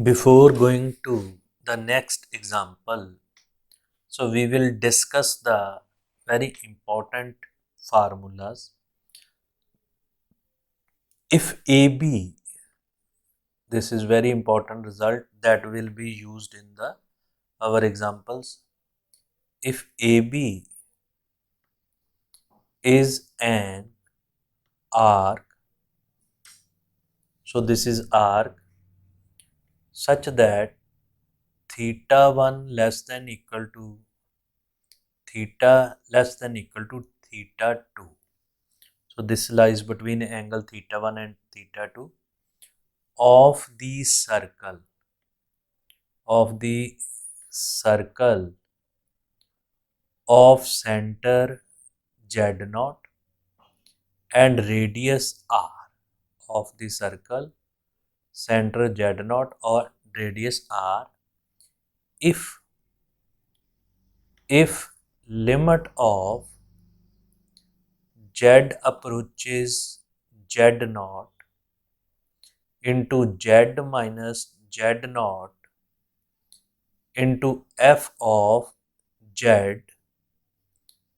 Before going to the next example, so we will discuss the very important formulas. If AB, this is very important result that will be used in the our examples. If AB is an arc, so this is arc such that theta 1 less than equal to theta less than equal to theta 2. So this lies between angle theta 1 and theta 2 of the circle of center Z0 and radius r of the circle center Z0 or radius r if limit of Z approaches Z0 into Z minus Z0 into f of Z,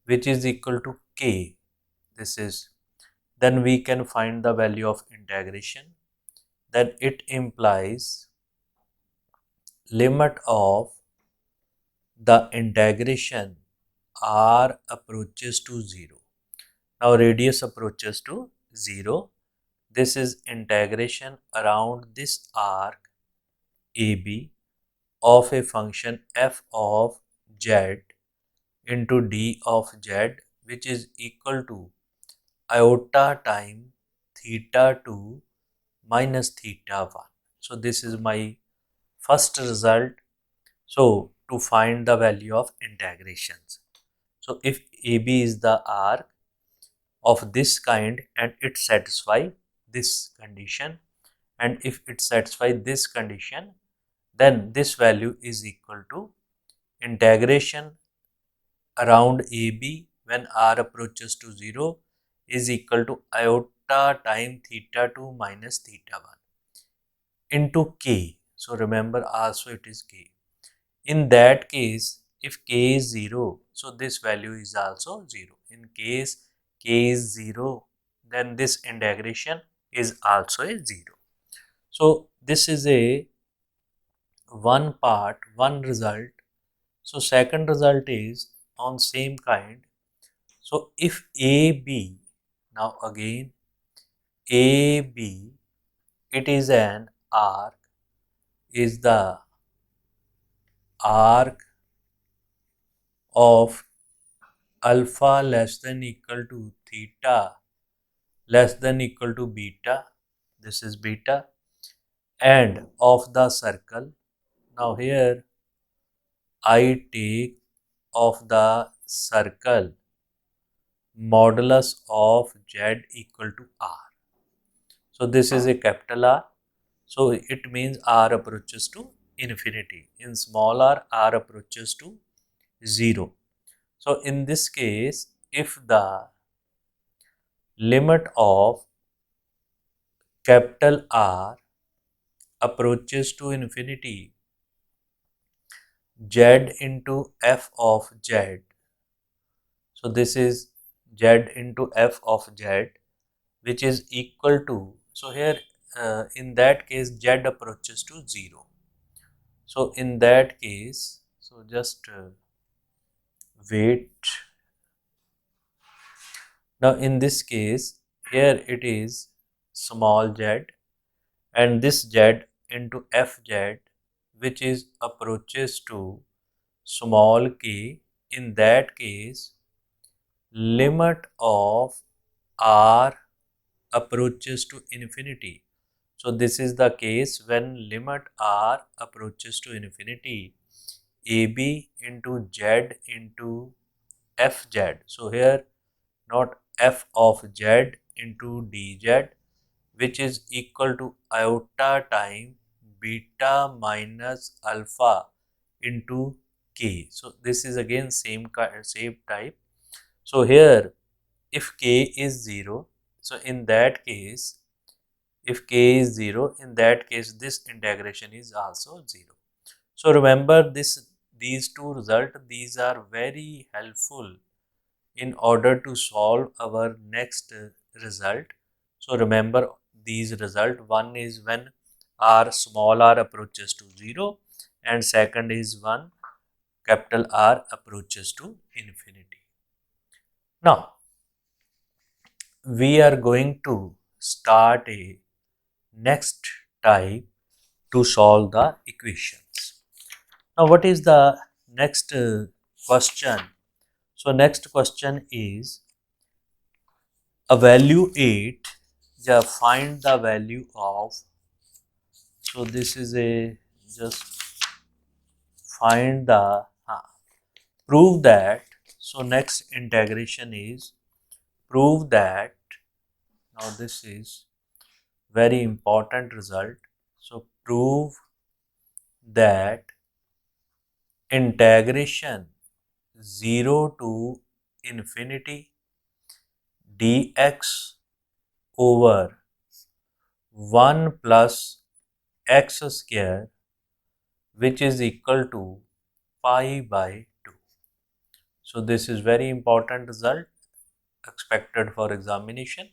which is equal to k, this is, then we can find the value of integration. Then it implies limit of the integration r approaches to 0. Now radius approaches to 0. This is integration around this arc AB of a function f of z into d of z, which is equal to iota time theta 2 minus theta 1. So this is my first result. So to find the value of integrations. So if AB is the arc of this kind and it satisfies this condition, and if it satisfies this condition, then this value is equal to integration around AB when r approaches to 0 is equal to iota time theta 2 minus theta 1 into k. So remember, also it is k. In that case, if k is 0, so this value is also 0. In case k is 0, then this integration is also a 0. So this is a one part, one result. So second result is on same kind. So if AB, now again AB, it is an arc, is the arc of alpha less than equal to theta less than equal to beta, this is beta, and of the circle. Now here I take of the circle modulus of z equal to r. So this is a capital R. So it means r approaches to infinity. In small r, r approaches to 0. So in this case, if the limit of capital R approaches to infinity, z into f of z, so this is z into f of z, which is equal to, so here in that case z approaches to 0. So in that case, so just wait. Now in this case, here it is small z and this z into fz, which is approaches to small k. In that case, limit of r approaches to infinity. So this is the case when limit r approaches to infinity, AB into z into fz. So here not f of z into dz, which is equal to iota time beta minus alpha into k. So this is again same type. So here if k is 0, so in that case If k is 0, in that case this integration is also 0. So remember these two results, these are very helpful in order to solve our next result. So remember these result. One is when r small r approaches to 0, and second is when capital R approaches to infinity. Now we are going to start a next type to solve the equations. Now what is the next question? So next question is a value 8, find the value of, so this is a just find the prove that. So next integration is prove that. Now this is very important result. So prove that integration 0 to infinity dx over 1 plus x square, which is equal to pi by 2. So this is very important result expected for examination.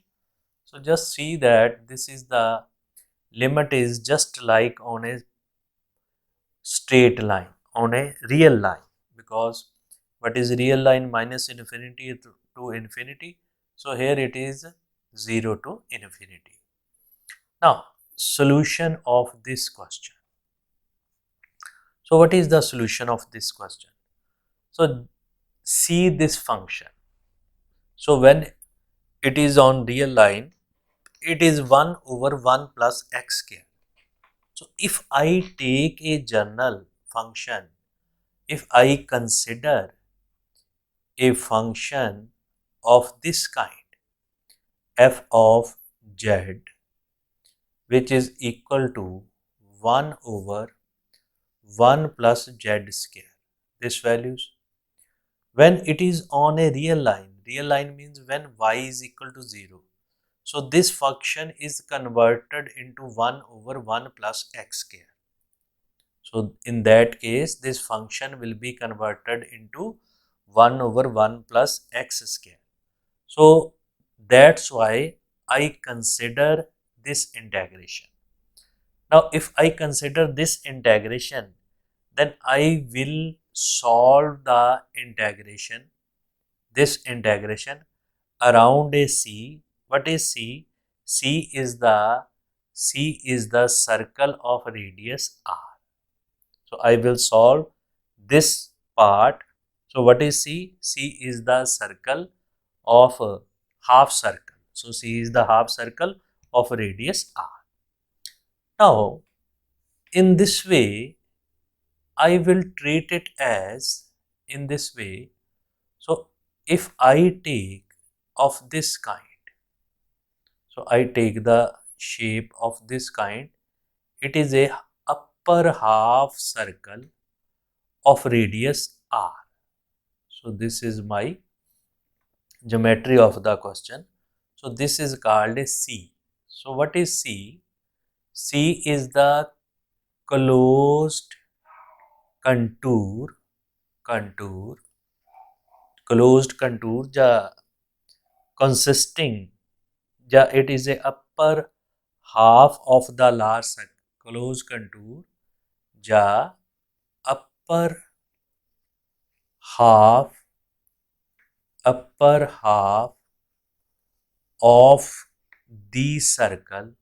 So just see that this is the limit is just like on a straight line, on a real line, because what is real line? Minus infinity to infinity. So here it is 0 to infinity. Now solution of this question. So what is the solution of this question? So see this function. So when it is on real line, it is 1 over 1 plus x square. So if I take a general function, if I consider a function of this kind, f of z, which is equal to 1 over 1 plus z square, this values, when it is on a real line means when y is equal to 0. So this function is converted into 1 over 1 plus x square. So in that case, this function will be converted into 1 over 1 plus x square. So that's why I consider this integration. Now if I consider this integration, then I will solve the integration, this integration around a C. What is C? C is the circle of radius r. So I will solve this part. So what is C? C is the circle of a half circle. So C is the half circle of radius r. Now in this way, I will treat it as in this way. So if I take of this kind, so I take the shape of this kind, it is a upper half circle of radius r. So this is my geometry of the question. So this is called a C. So what is C? C is the closed contour, closed contour, consisting, it is a upper half of the large circle, closed contour, upper half upper half of the circle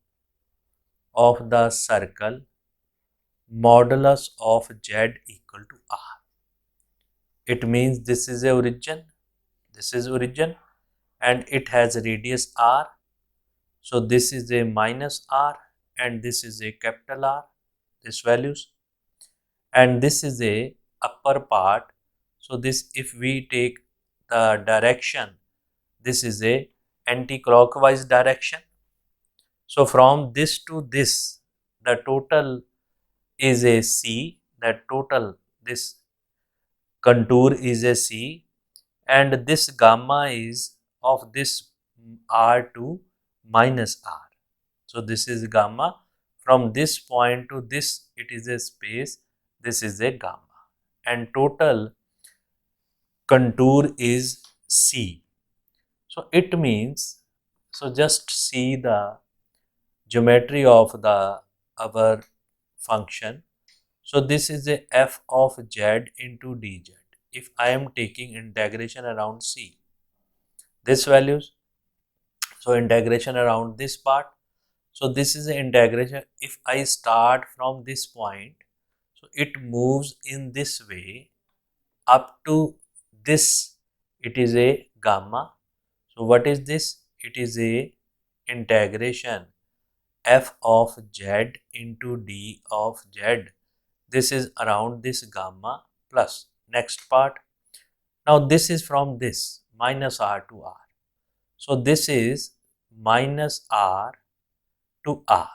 modulus of z equal to r. It means this is origin, and it has radius r. So this is a minus r, and this is a capital R, this values, and this is a upper part. So this, if we take the direction, this is a anti-clockwise direction. So from this to this, the total is a C, that total, this contour is a C, and this gamma is of this R to minus R. So this is gamma. From this point to this, it is a space. This is a gamma. And total contour is C. So it means, so just see the geometry of the our function. So this is a f of z into dz. If I am taking integration around C, this values, so integration around this part. So this is the integration. If I start from this point, so it moves in this way up to this. It is a gamma. So what is this? It is a integration f of z into d of z. This is around this gamma plus next part. Now this is from this minus r to r. So this is minus r to r.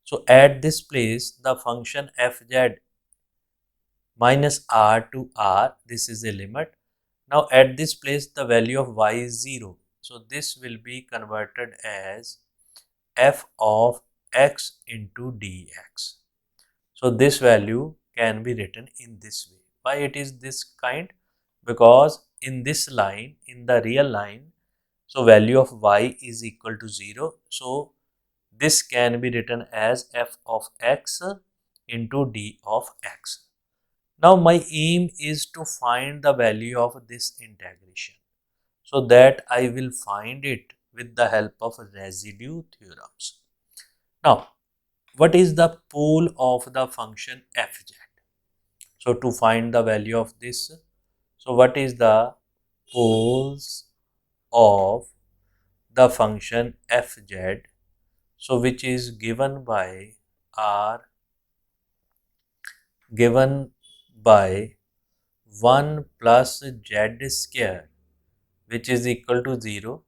So at this place the function fz minus r to r, this is a limit. Now at this place the value of y is 0. So this will be converted as f of x into dx. So this value can be written in this way. Why it is this kind? Because in this line, in the real line, so value of y is equal to 0. So this can be written as f of x into d of x. Now my aim is to find the value of this integration. So that I will find it with the help of residue theorems. Now, what is the pole of the function fz? So to find the value of this, so what is the poles of the function fz? So which is given by r, given by 1 plus z square, which is equal to 0.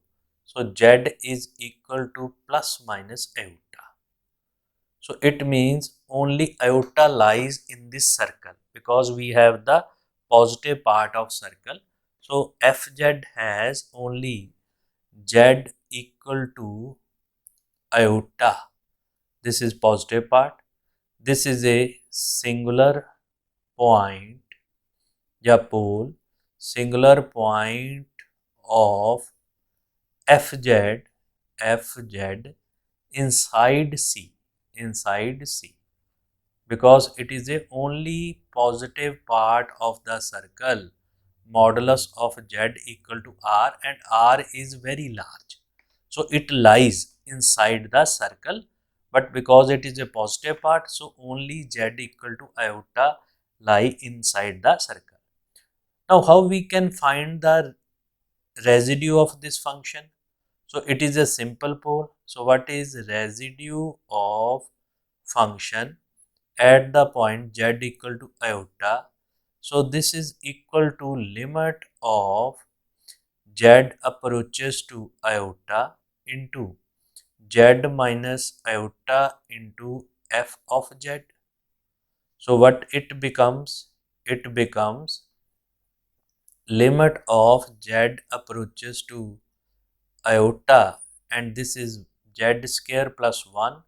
So z is equal to plus minus iota. So it means only iota lies in this circle because we have the positive part of circle. So fz has only z equal to iota. This is positive part. This is a singular point या pole, singular point of fz inside C, because it is a only positive part of the circle. Modulus of z equal to r, and r is very large, so it lies inside the circle. But because it is a positive part, so only z equal to iota lie inside the circle. Now how we can find the residue of this function? So it is a simple pole. So what is residue of function at the point z equal to iota? So this is equal to limit of z approaches to iota into z minus iota into f of z. So what it becomes? It becomes limit of z approaches to iota, and this is z square plus 1.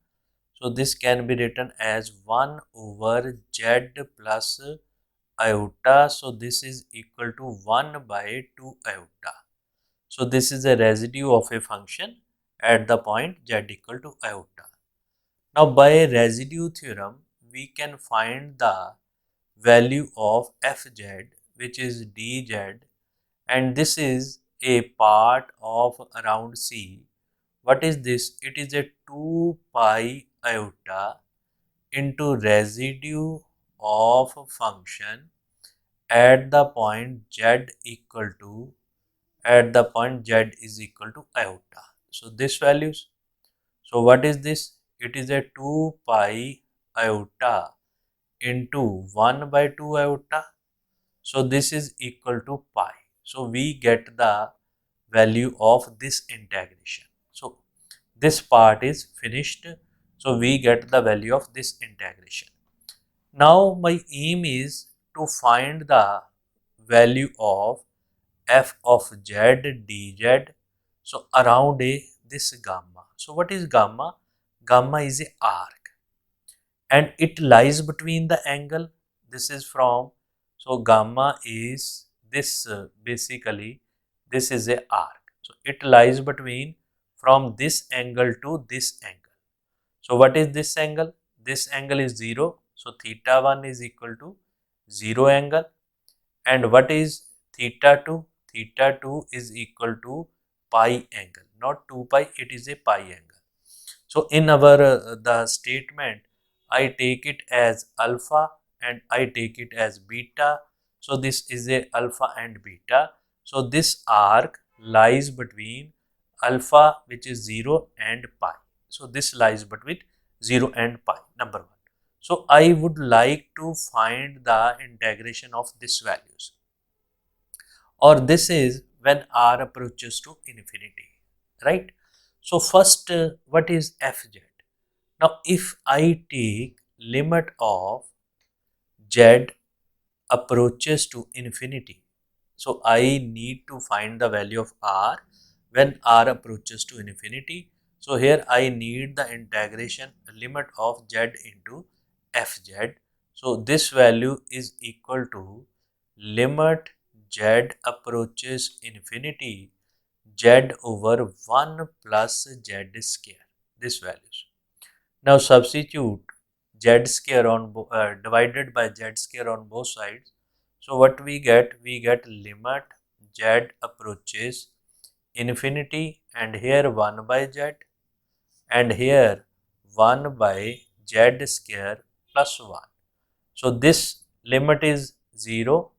So this can be written as 1 over z plus iota. So this is equal to 1 by 2 iota. So this is a residue of a function at the point z equal to iota. Now by residue theorem, we can find the value of fz, which is dz, and this is a part of around C. What is this? It is a 2 pi iota into residue of a function at the point z equal to, at the point z is equal to iota. So this values. So what is this? It is a 2 pi iota into 1 by 2 iota. So this is equal to pi. So we get the value of this integration. So this part is finished. So we get the value of this integration. Now my aim is to find the value of f of z dz. So around a this gamma. So what is gamma? gamma is a arc and it lies between the angle. This is from, so gamma is this, basically this is a arc. So it lies between from this angle to this angle. So what is this angle? This angle is 0. So theta 1 is equal to 0 angle. And what is theta 2? Theta 2 is equal to pi angle, not 2 pi, it is a pi angle. So in our the statement, I take it as alpha and I take it as beta. So this is a alpha and beta. So this arc lies between alpha, which is 0, and pi. So this lies between 0 and pi, number 1. So I would like to find the integration of these values, or this is when r approaches to infinity, right? So first, what is fz? Now if I take limit of z approaches to infinity, so I need to find the value of r when r approaches to infinity. So here I need the integration limit of z into fz. So this value is equal to limit z approaches infinity z over 1 plus z square, this values. Now substitute z square on divided by z square on both sides. So what we get? We get limit z approaches infinity, and here 1 by z, and here 1 by z square plus 1. So this limit is 0.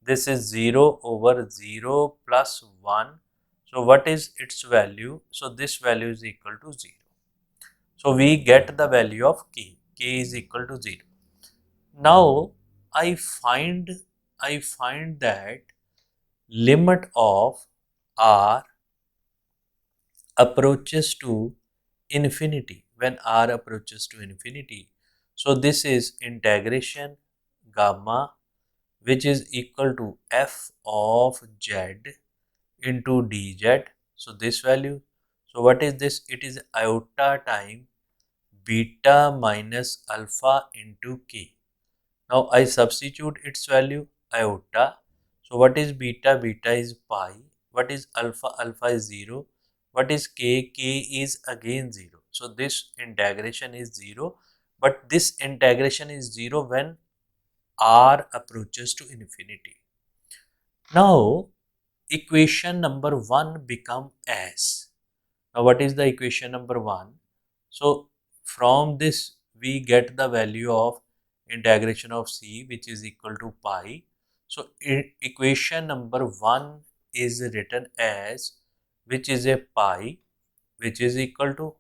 This is 0 over 0 plus 1. So what is its value? So this value is equal to 0. So we get the value of k. K is equal to 0. Now I find that limit of r approaches to infinity, when r approaches to infinity. So this is integration gamma, which is equal to f of z into dz. So this value. So what is this? It is iota time beta minus alpha into k. Now I substitute its value iota. So what is beta? Beta is pi. What is alpha? Alpha is 0. What is k? K is again 0. So this integration is 0, but this integration is 0 when r approaches to infinity. Now equation number 1 become as. Now what is the equation number 1? So from this we get the value of integration of c, which is equal to pi. So equation number 1 is written as, which is a pi, which is equal to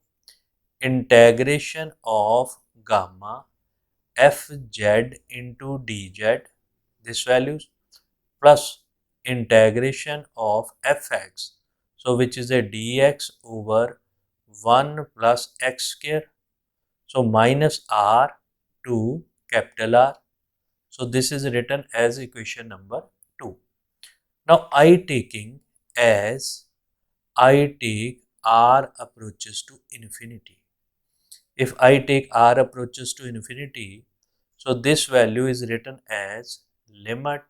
integration of gamma fz into dz, this values, plus integration of fx, so which is a dx over 1 plus x square, so minus r to capital R. So this is written as equation number 2. Now I taking as, I take r approaches to infinity. If I take r approaches to infinity, so this value is written as limit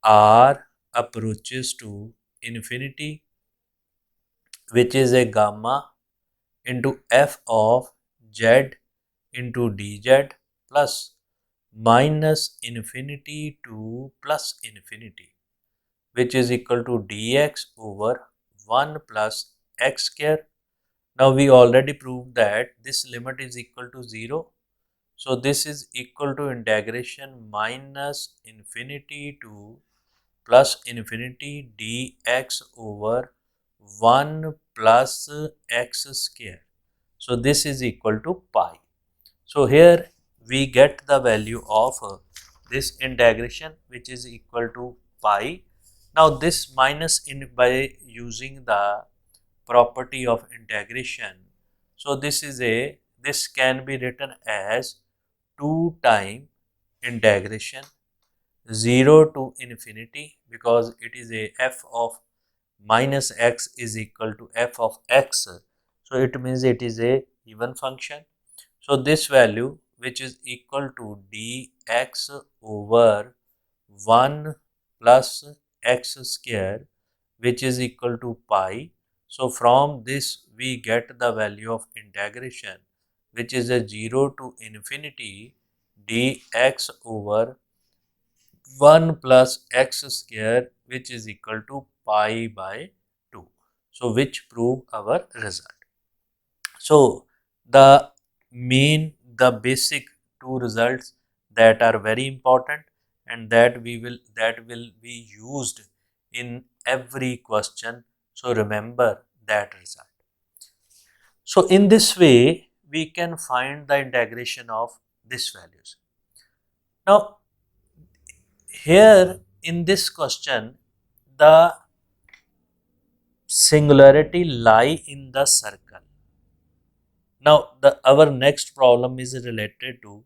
r approaches to infinity, which is a gamma into f of z into dz plus minus infinity to plus infinity, which is equal to dx over 1 plus x square. Now we already proved that this limit is equal to 0. So this is equal to integration minus infinity to plus infinity dx over 1 plus x square. So this is equal to pi. So here we get the value of this integration, which is equal to pi. Now this minus in by using the property of integration. So this can be written as 2 time integration 0 to infinity, because it is a f of minus x is equal to f of x. So it means it is a even function. So this value, which is equal to dx over 1 plus x square, which is equal to pi. So from this we get the value of integration, which is a 0 to infinity dx over 1 plus x square, which is equal to pi by 2. So which prove our result. So the basic two results that are very important and that will be used in every question. So remember that result. So in this way we can find the integration of these values. Now here in this question the singularity lie in the circle. Now our next problem is related to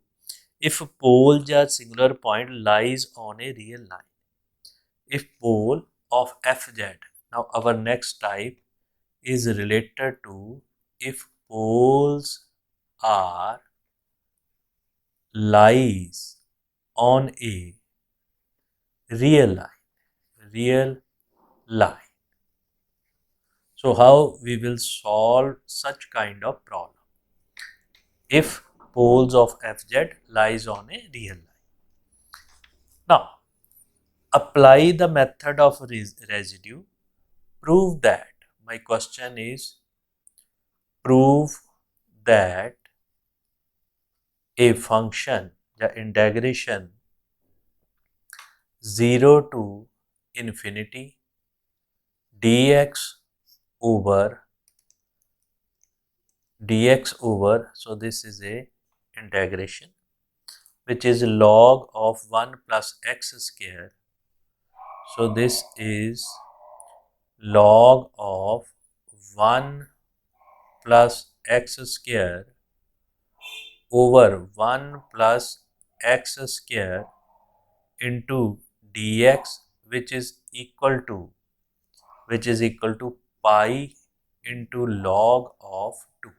if pole or singular point lies on a real line. If pole of fz, now our next type is related to if poles are lies on a real line, real line. So how we will solve such kind of problem if poles of fz lies on a real line. Now apply the method of residue. Prove that. My question is prove that a function, the integration 0 to infinity over dx over, so this is a integration which is log of 1 plus x square. So this is log of 1 plus x square over 1 plus x square into dx, which is equal to pi into log of 2.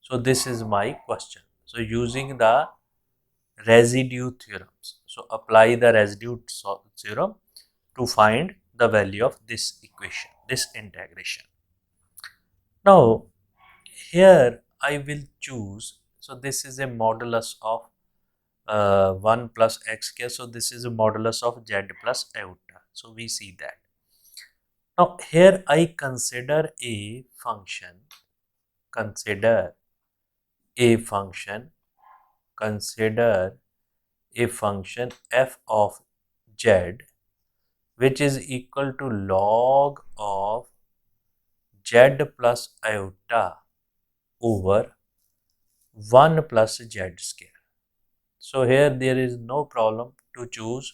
So this is my question. So using the residue theorems, so apply the residue theorem to find the value of this equation, this integration. Now here I will choose, so this is a modulus of 1 plus x square, so this is a modulus of z plus iota. So we see that. Now here I consider a function, consider a function, consider a function f of z, which is equal to log of z plus iota over 1 plus z square. So here there is no problem to choose.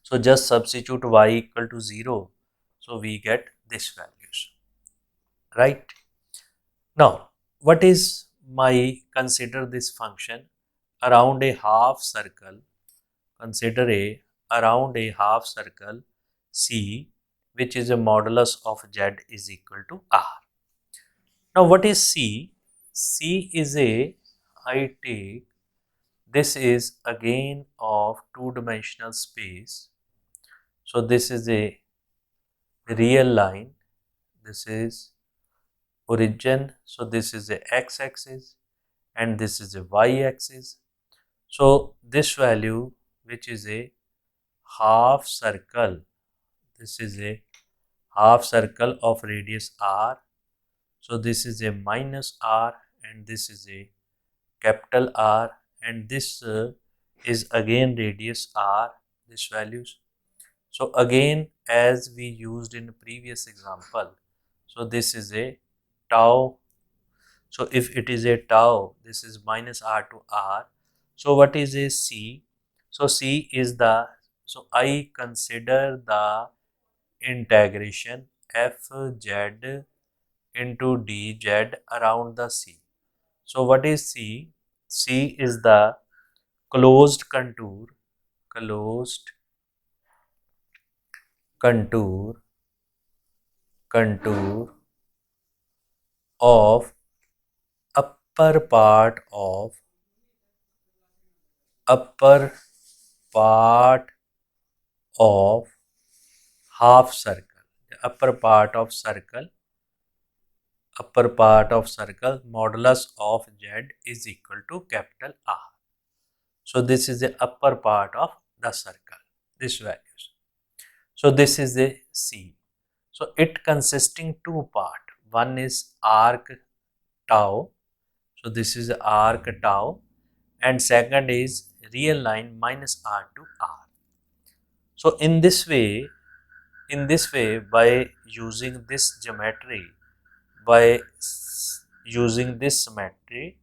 So just substitute y equal to 0. So we get this values, right? Now, what is my, consider this function around a half circle, consider around a half circle C, which is a modulus of z is equal to r. Now what is C? C is a, I take, this is again of two-dimensional space. So this is a real line, this is origin, so this is a x-axis and this is a y-axis. So this value, which is a half circle, this is a half circle of radius r, so this is a minus r and this is a capital R, and this is again radius r, this values. So again as we used in the previous example, so this is a tau. So if it is a tau, this is minus r to r. So what is a C? So C is the, so I consider the integration fz into dz around the C. So what is C? C is the closed closed contour, contour of upper part of upper part of half circle. The upper part of circle modulus of z is equal to capital R. So this is the upper part of the circle, this values. So this is the C. So it consisting two part. One is arc tau. So this is arc tau, and second is real line minus R to R. So in this way, by using this geometry, by using this symmetry,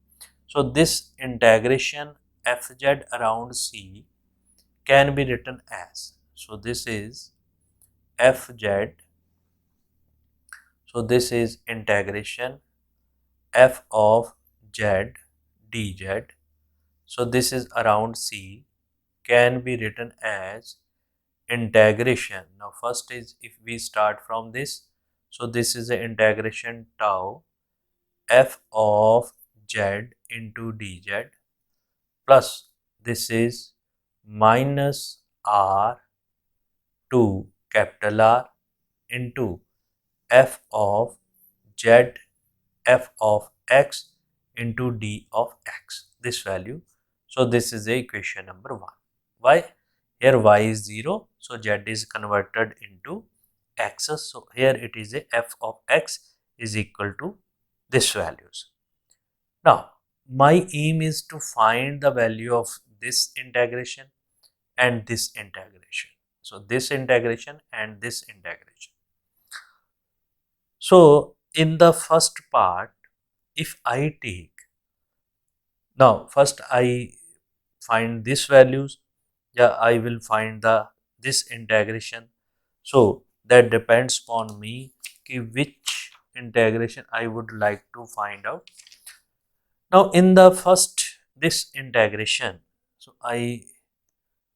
so this integration fz around C can be written as, so this is fz, so this is integration f of z dz, so this is around C can be written as integration. Now first is, if we start from this, so this is the integration tau f of z into dz plus this is minus r to capital R into f of z f of x into d of x, this value. So this is the equation number 1. Why? Here y is 0, so z is converted into x. So here it is a f of x is equal to this values. Now my aim is to find the value of this integration and this integration. So this integration and this integration. So in the first part, if I take, now first I find this values, yeah, I will find the this integration. So that depends upon me ki which integration I would like to find out. Now in the first this integration, so I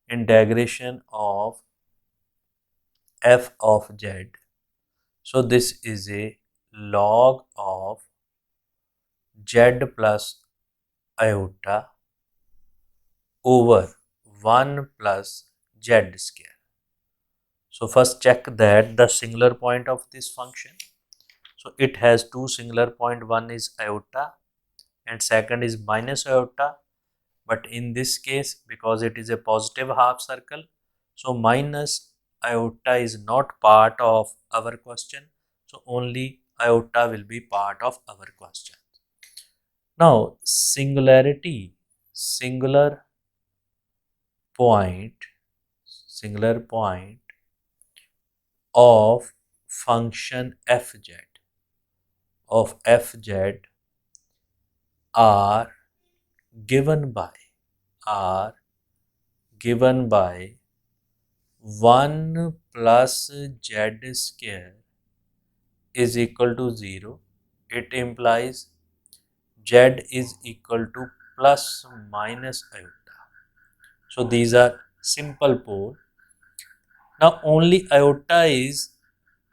integration of f of z, so this is a log of z plus iota over 1 plus z square. So first check that the singular point of this function. So it has two singular point, one is iota and second is minus iota. But in this case, because it is a positive half circle, so minus iota is not part of our question. So only iota will be part of our question. Now singular point, of function fz are given by 1 plus z square is equal to 0. It implies z is equal to plus minus iota. So these are simple pole. Now only iota is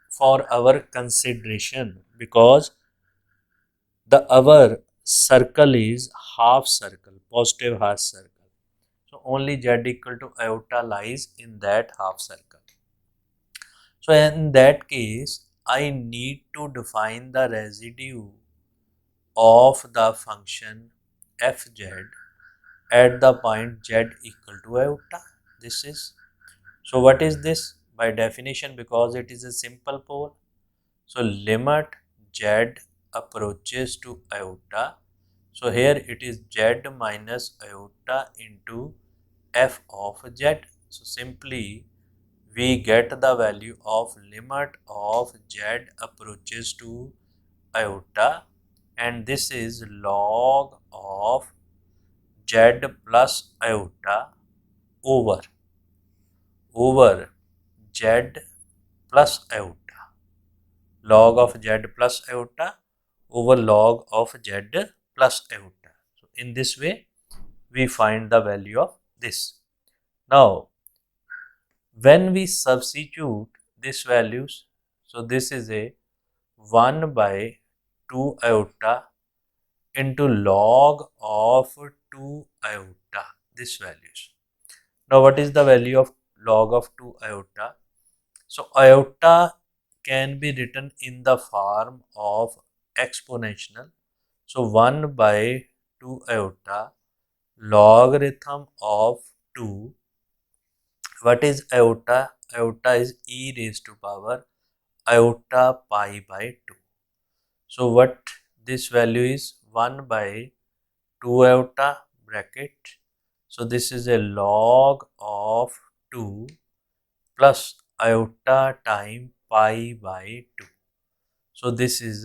for our consideration because our circle is half circle, positive half circle. So only z equal to iota lies in that half circle. So in that case, I need to define the residue of the function fz at the point z equal to iota. This is, so what is this? By definition, because it is a simple pole, so limit z approaches to iota. So here it is z minus iota into f of z. So simply we get the value of limit of z approaches to iota, and this is log of z plus iota over z plus iota, log of z plus iota over log of z plus iota. So in this way we find the value of this. Now when we substitute these values, so this is a 1 by 2 iota into log of 2 iota, this values. Now what is the value of log of 2 iota? So iota can be written in the form of exponential. So 1 by 2 iota logarithm of 2. What is iota? Iota is e raised to power iota pi by 2. So what this value is? 1 by 2 iota bracket. So this is a log of 2 plus iota time pi by 2. So this is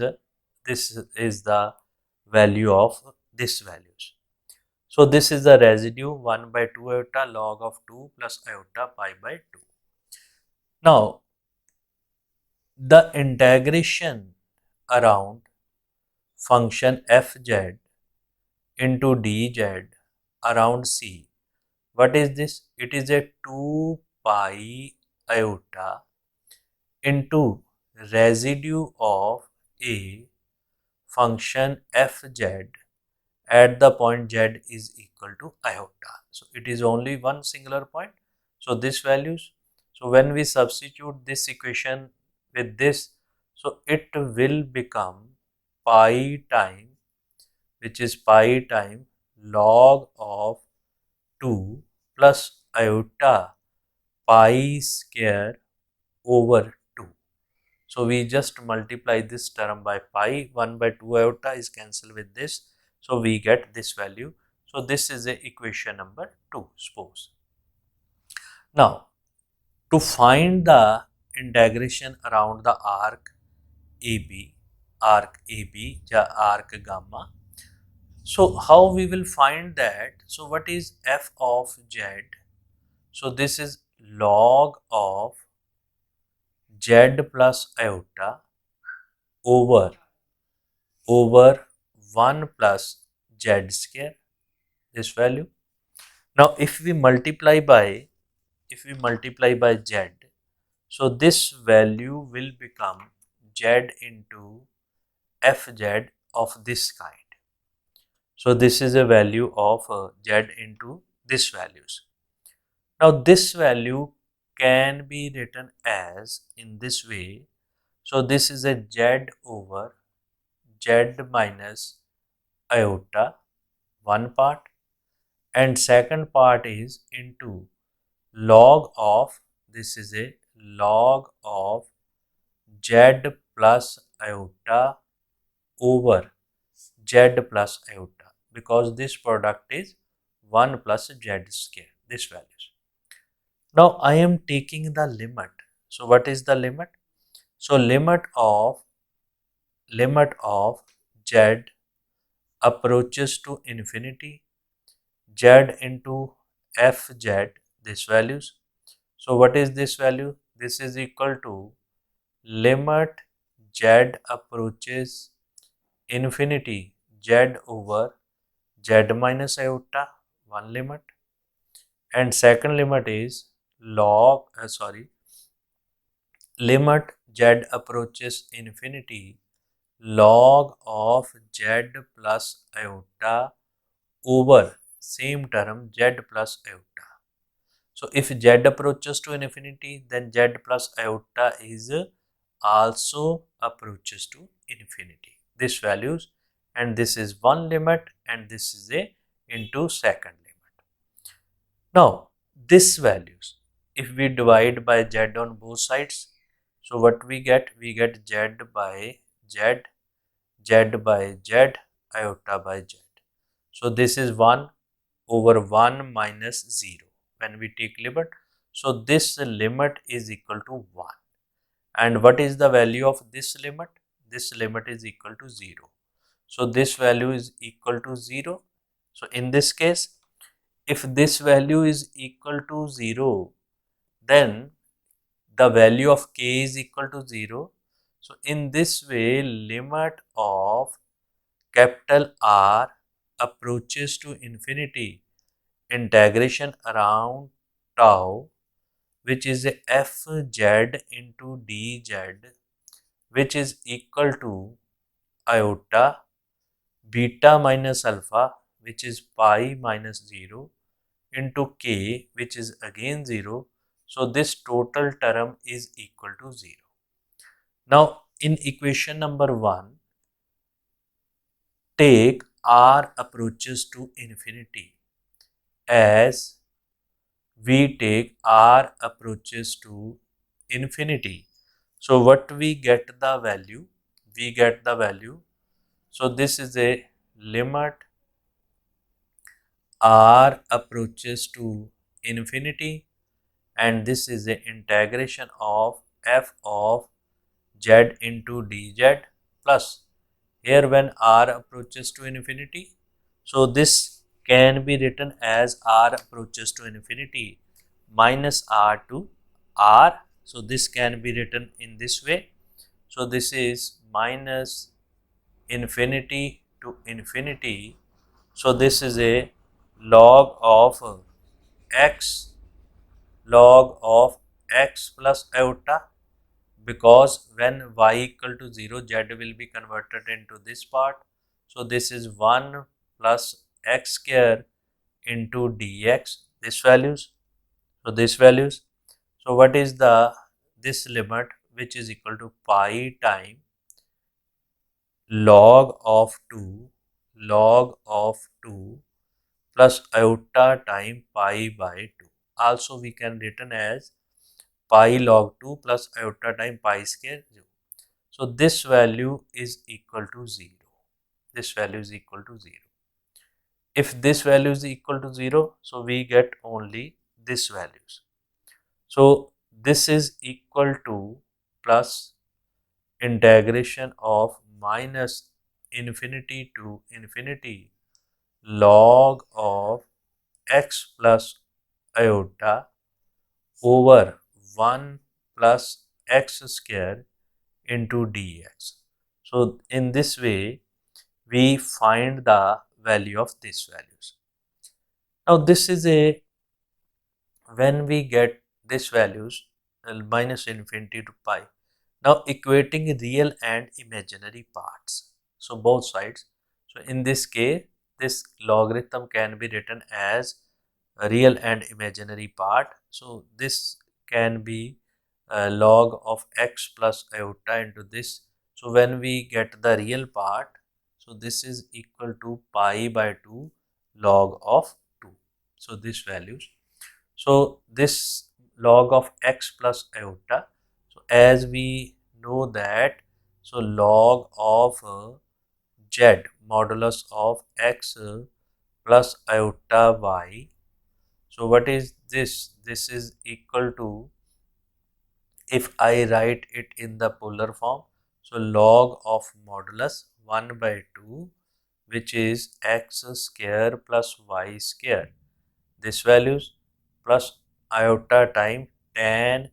the value of this values. So this is the residue 1 by 2 iota log of 2 plus iota pi by 2. Now the integration around function fz into dz around c. What is this? It is a 2 pi iota into residue of a function fz at the point z is equal to iota. So it is only one singular point. So this values. So when we substitute this equation with this, so it will become pi time, which is pi time log of 2 plus iota pi square over 2. So we just multiply this term by pi, 1 by 2 iota is cancelled with this. So we get this value. So this is a equation number 2, suppose. Now to find the integration around the arc AB, या arc gamma. So how we will find that? So what is f of z? So this is log of z plus iota over 1 plus z square, this value. Now if we multiply by z, so this value will become z into fz of this kind. So this is a value of z into this values. Now this value can be written as in this way. So this is a z over z minus iota, one part, and second part is into log of, this is a log of z plus iota over z plus iota, because this product is 1 plus z square, this values. Now I am taking the limit. So what is the limit? So limit of z approaches to infinity, z into fz, this values. So what is this value? This is equal to limit z approaches infinity, z over z minus iota, one limit, and second limit is log limit z approaches infinity log of z plus iota over same term z plus iota. So if z approaches to infinity, then z plus iota is also approaches to infinity, this values, and this is one limit and this is a into second limit. Now this values, if we divide by z on both sides, so what we get? We get z by z, z by z, iota by z. So this is 1 over 1 minus 0 when we take limit. So this limit is equal to 1. And what is the value of this limit? This limit is equal to 0. So this value is equal to 0. So in this case, if this value is equal to 0, then the value of k is equal to 0. So in this way, limit of capital R approaches to infinity, integration around tau, which is a fz into dz, which is equal to iota beta minus alpha, which is pi minus 0, into k, which is again 0. So this total term is equal to 0. Now in equation number 1, take r approaches to infinity as we take r approaches to infinity. So what we get the value? We get the value. So this is a limit r approaches to infinity, and this is the integration of f of z into dz plus here when r approaches to infinity. So this can be written as r approaches to infinity minus r to r. So this can be written in this way. So this is minus infinity to infinity. So this is a log of x, log of x plus iota, because when y equal to 0, z will be converted into this part. So this is 1 plus x square into dx, this values. So this values. So what is the this limit, which is equal to pi time log of 2 plus iota time pi by 2. Also we can written as pi log 2 plus iota time pi square 0. So this value is equal to 0. This value is equal to 0. If this value is equal to 0, so we get only this values. So this is equal to plus integration of minus infinity to infinity log of x plus iota over 1 plus x square into dx. So in this way we find the value of these values. Now this is a when we get these values minus infinity to pi. Now equating real and imaginary parts. So both sides. So in this case, this logarithm can be written as a real and imaginary part. So this can be log of x plus iota into this. So when we get the real part, so this is equal to pi by 2 log of 2. So this values. So this log of x plus iota. So as we know that, so log of z modulus of x plus iota y. So what is this? This is equal to, if I write it in the polar form, so log of modulus 1 by 2, which is x square plus y square. This values plus iota time tan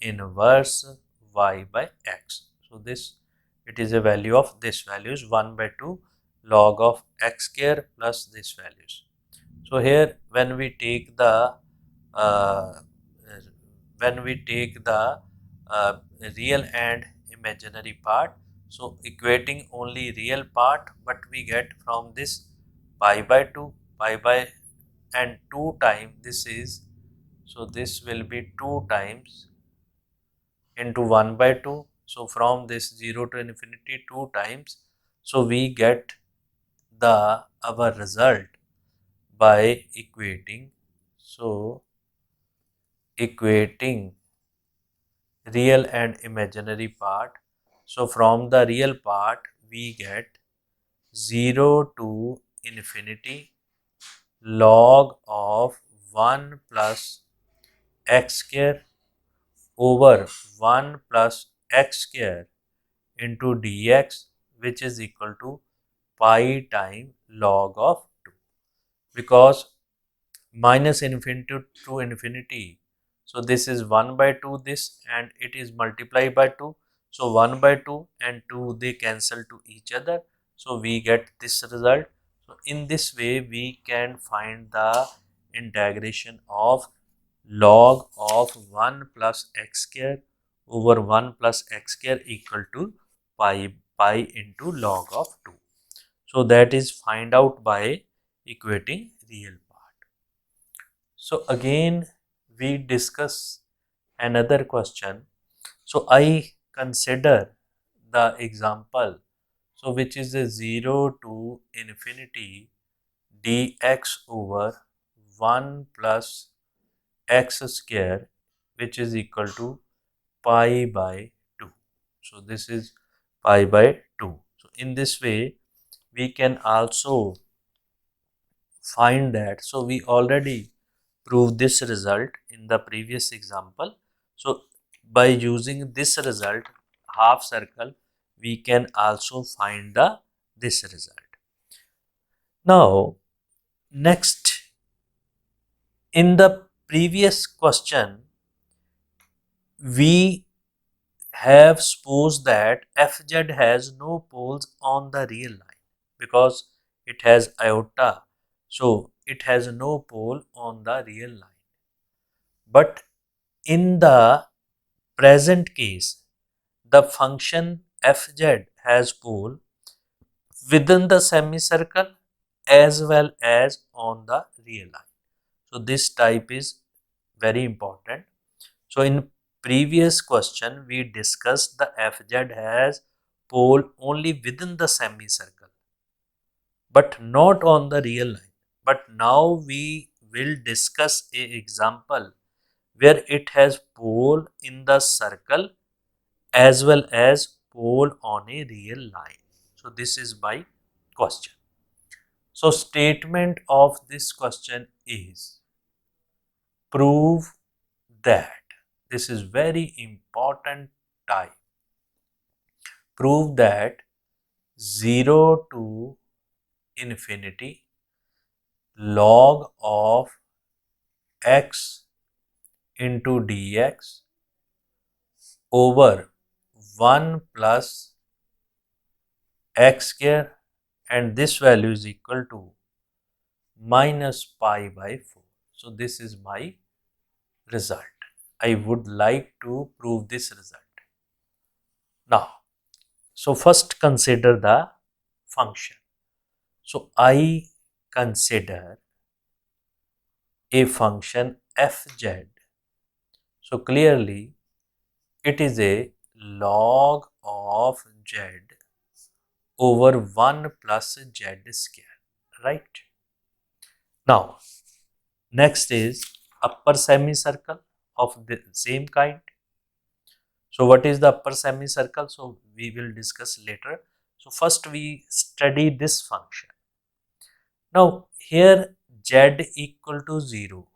inverse y by x. So this, it is a value of this values 1 by 2 log of x square plus this values. So here when we take the uh, uh, real and imaginary part, so equating only real part, what we get from this pi by 2, pi by and 2 time this is, so this will be 2 times into 1 by 2. So from this 0 to infinity 2 times, so we get the our result by equating. So equating real and imaginary part. So from the real part we get 0 to infinity log of 1 plus x square over 1 plus x square into dx, which is equal to pi time log of 2, because minus infinity to infinity, so this is 1 by 2 this, and it is multiplied by 2. So 1 by 2 and 2 they cancel to each other, so we get this result. So in this way we can find the integration of log of 1 plus x square over 1 plus x square equal to pi into log of 2. So that is find out by equating real part. So again we discuss another question. So I consider the example, so which is a 0 to infinity dx over 1 plus x square, which is equal to pi by 2. So this is pi by 2. So in this way we can also find that. So we already proved this result in the previous example. So by using this result, half circle, we can also find the this result. Now next, in the previous question we have supposed that fz has no poles on the real line because it has iota, so it has no pole on the real line. But in the present case, the function fz has pole within the semicircle as well as on the real line. So this type is very important. So in previous question we discussed the fz has pole only within the semicircle but not on the real line. But now we will discuss a example where it has pole in the circle as well as pole on a real line. So this is my question. So statement of this question is prove that, this is very important type, prove that 0 to infinity log of x into dx over 1 plus x square, and this value is equal to minus pi by 4. So this is my result. I would like to prove this result. Now, so first consider the function. So I consider a function fz. So clearly it is a log of z over 1 plus z square, right? Now next is upper semicircle of the same kind. So what is the upper semicircle? So we will discuss later. So first we study this function. Now here z equal to 0,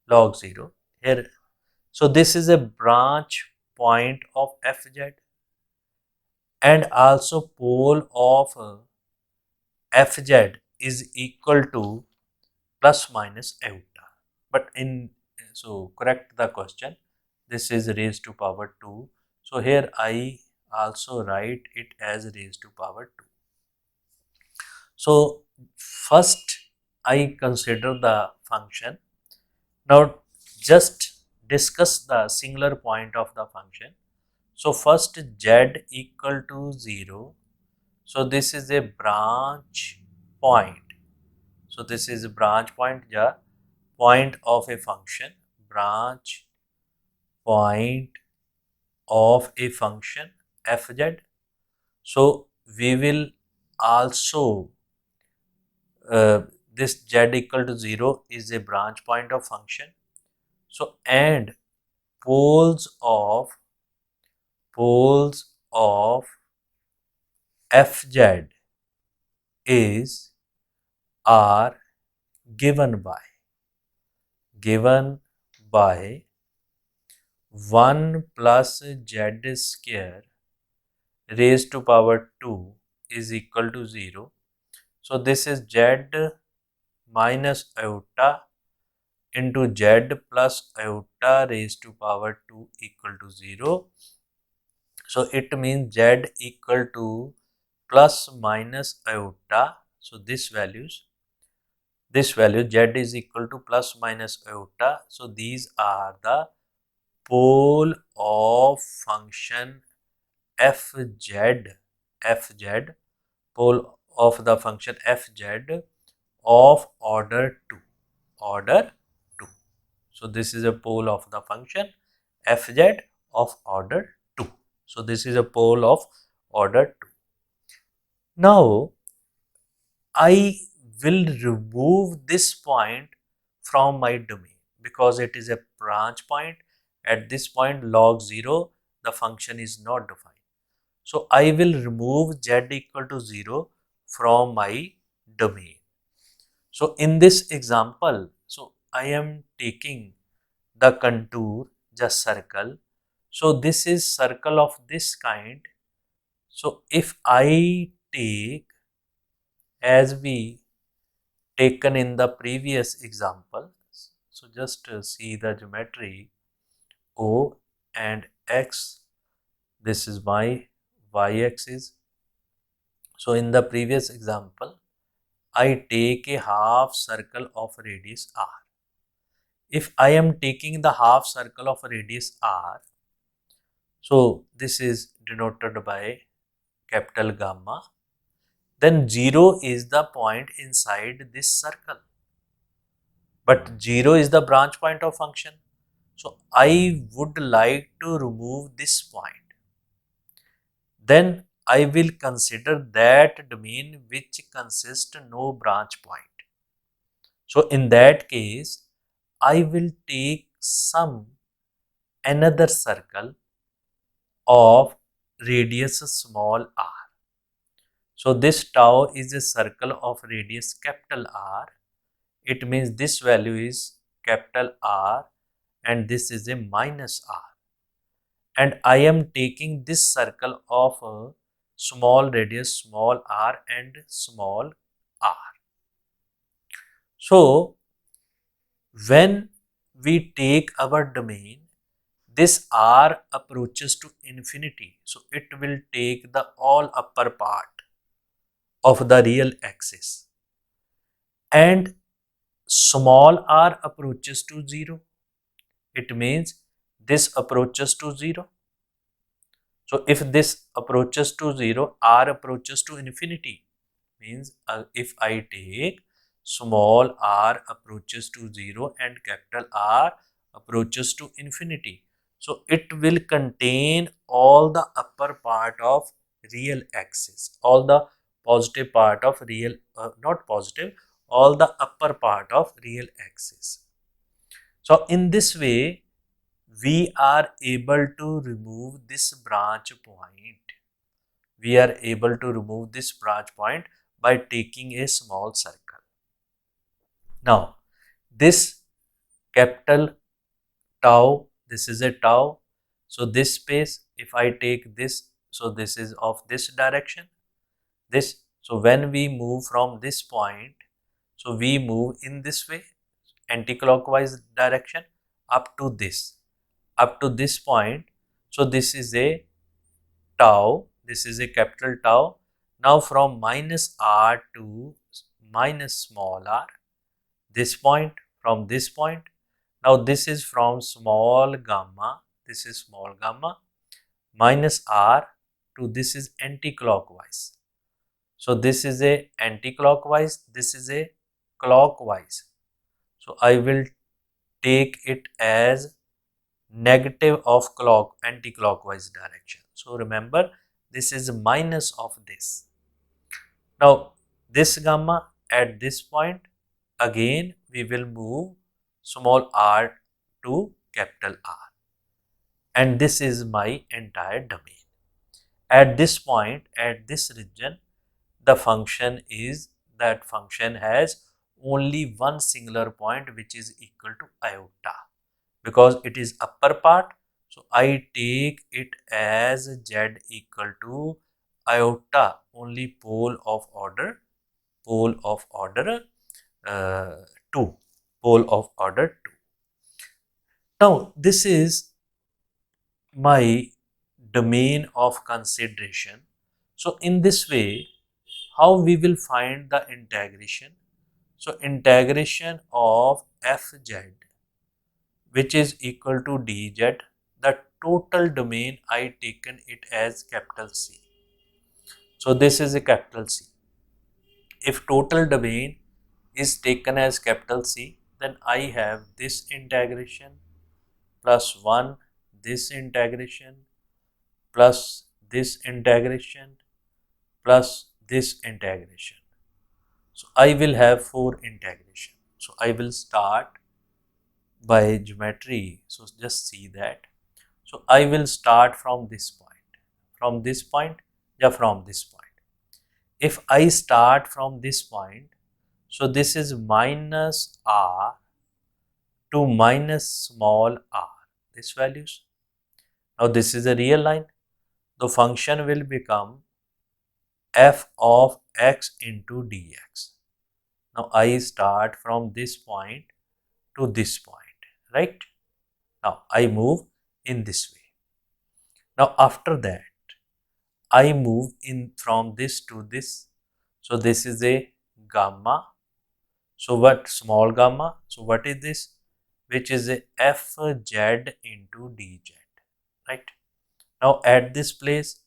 log 0 here. So this is a branch point of fz and also pole of fz is equal to plus minus iota. But in, so correct the question, this is raised to power 2. So here I also write it as raised to power 2. So first I consider the function. Now just discuss the singular point of the function. So first z equal to 0. So this is a branch point. So this is a branch point, yeah, point of a function, branch point of a function fz. So we will also this z equal to 0 is a branch point of function. So and poles of fz is are given by 1 plus z square raised to power 2 is equal to 0. So this is z minus iota into z plus iota raised to power 2 equal to 0. So it means z equal to plus minus iota. So this value z is equal to plus minus iota. So these are the pole of function fz, pole of the function fz of order 2. Order 2. So this is a pole of the function fz of order 2. So this is a pole of order 2. Now I will remove this point from my domain because it is a branch point. At this point log 0, the function is not defined. So I will remove z equal to 0 from my domain. So in this example, so I am taking the contour, just circle. So this is circle of this kind. So if I take, as we taken in the previous example, so just see the geometry, O and X, this is my y-axis. So in the previous example, I take a half circle of radius r. If I am taking the half circle of radius r, so this is denoted by capital gamma, then 0 is the point inside this circle. But 0 is the branch point of function. So I would like to remove this point. Then I will consider that domain which consists no branch point. So in that case, I will take some another circle of radius small r. So this tau is a circle of radius capital R. It means this value is capital R and this is a minus r. And I am taking this circle of a small radius small r and small r. So when we take our domain, this r approaches to infinity. So it will take the all upper part of the real axis and small r approaches to 0. It means this approaches to 0. So if this approaches to 0, r approaches to infinity. Means if I take small r approaches to 0 and capital R approaches to infinity. So it will contain all the upper part of real axis, all the positive part of real, not positive, all the upper part of real axis. So in this way, we are able to remove this branch point. We are able to remove this branch point by taking a small circle. Now, this capital tau, this is a tau. So this space, if I take this, so this is of this direction. This, so when we move from this point, so we move in this way, anti-clockwise direction up to this point. So this is a tau, this is a capital tau. Now from minus r to minus small r, this point, from this point. Now this is from small gamma, this is small gamma, minus r to this is anti-clockwise. So this is a anti-clockwise, this is a clockwise. So I will take it as negative of anti-clockwise direction. So remember, this is minus of this. Now this gamma at this point, again we will move small r to capital R, and this is my entire domain. At this point, at this region, the function is, that function has only one singular point which is equal to iota, because it is upper part. So I take it as z equal to iota, only pole of order uh, 2, pole of order 2. Now this is my domain of consideration. So in this way, how we will find the integration? So integration of fz, which is equal to dz, the total domain I taken it as capital C. So this is a capital C. if total domain is taken as capital C, then I have this integration plus 1, this integration plus this integration plus this integration. So I will have 4 integration. So I will start by geometry. So just see that. So I will start from this point. From this point, yeah, from this point. If I start from this point, so this is minus r to minus small r, this values. Now this is a real line. The function will become f of x into dx. Now I start from this point to this point, right? Now I move in this way. Now after that, I move in from this to this. So this is a gamma. So what small gamma? So what is this? Which is a fz into dz, right? Now at this place,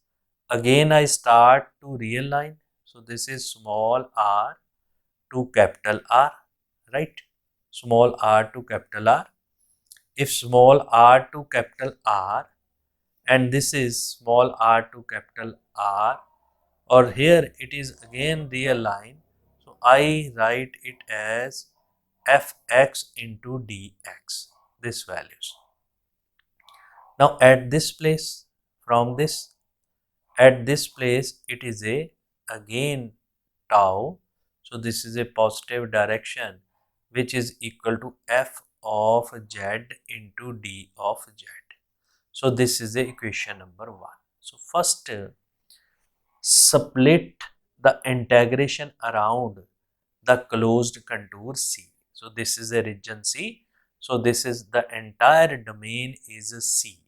again I start to real line. So this is small r to capital R, right? Small r to capital R. If small r to capital R and this is small r to capital R, or here it is again real line, so I write it as fx into dx, this values. Now at this place, from this, at this place it is a again tau, so this is a positive direction which is equal to f of z into d of z. So this is the equation number 1. So first split the integration around the closed contour C. So this is a region C. So this is the entire domain is a C.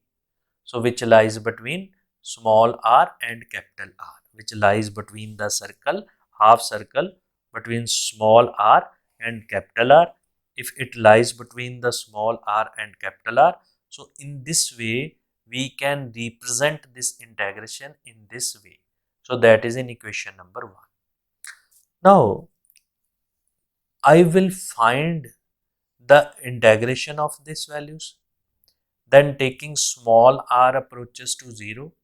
So which lies between small r and capital R, which lies between the circle, half circle between small r and capital R. If it lies between the small r and capital R, so in this way we can represent this integration in this way. So that is in equation number 1. Now I will find the integration of these values, then taking small r approaches to 0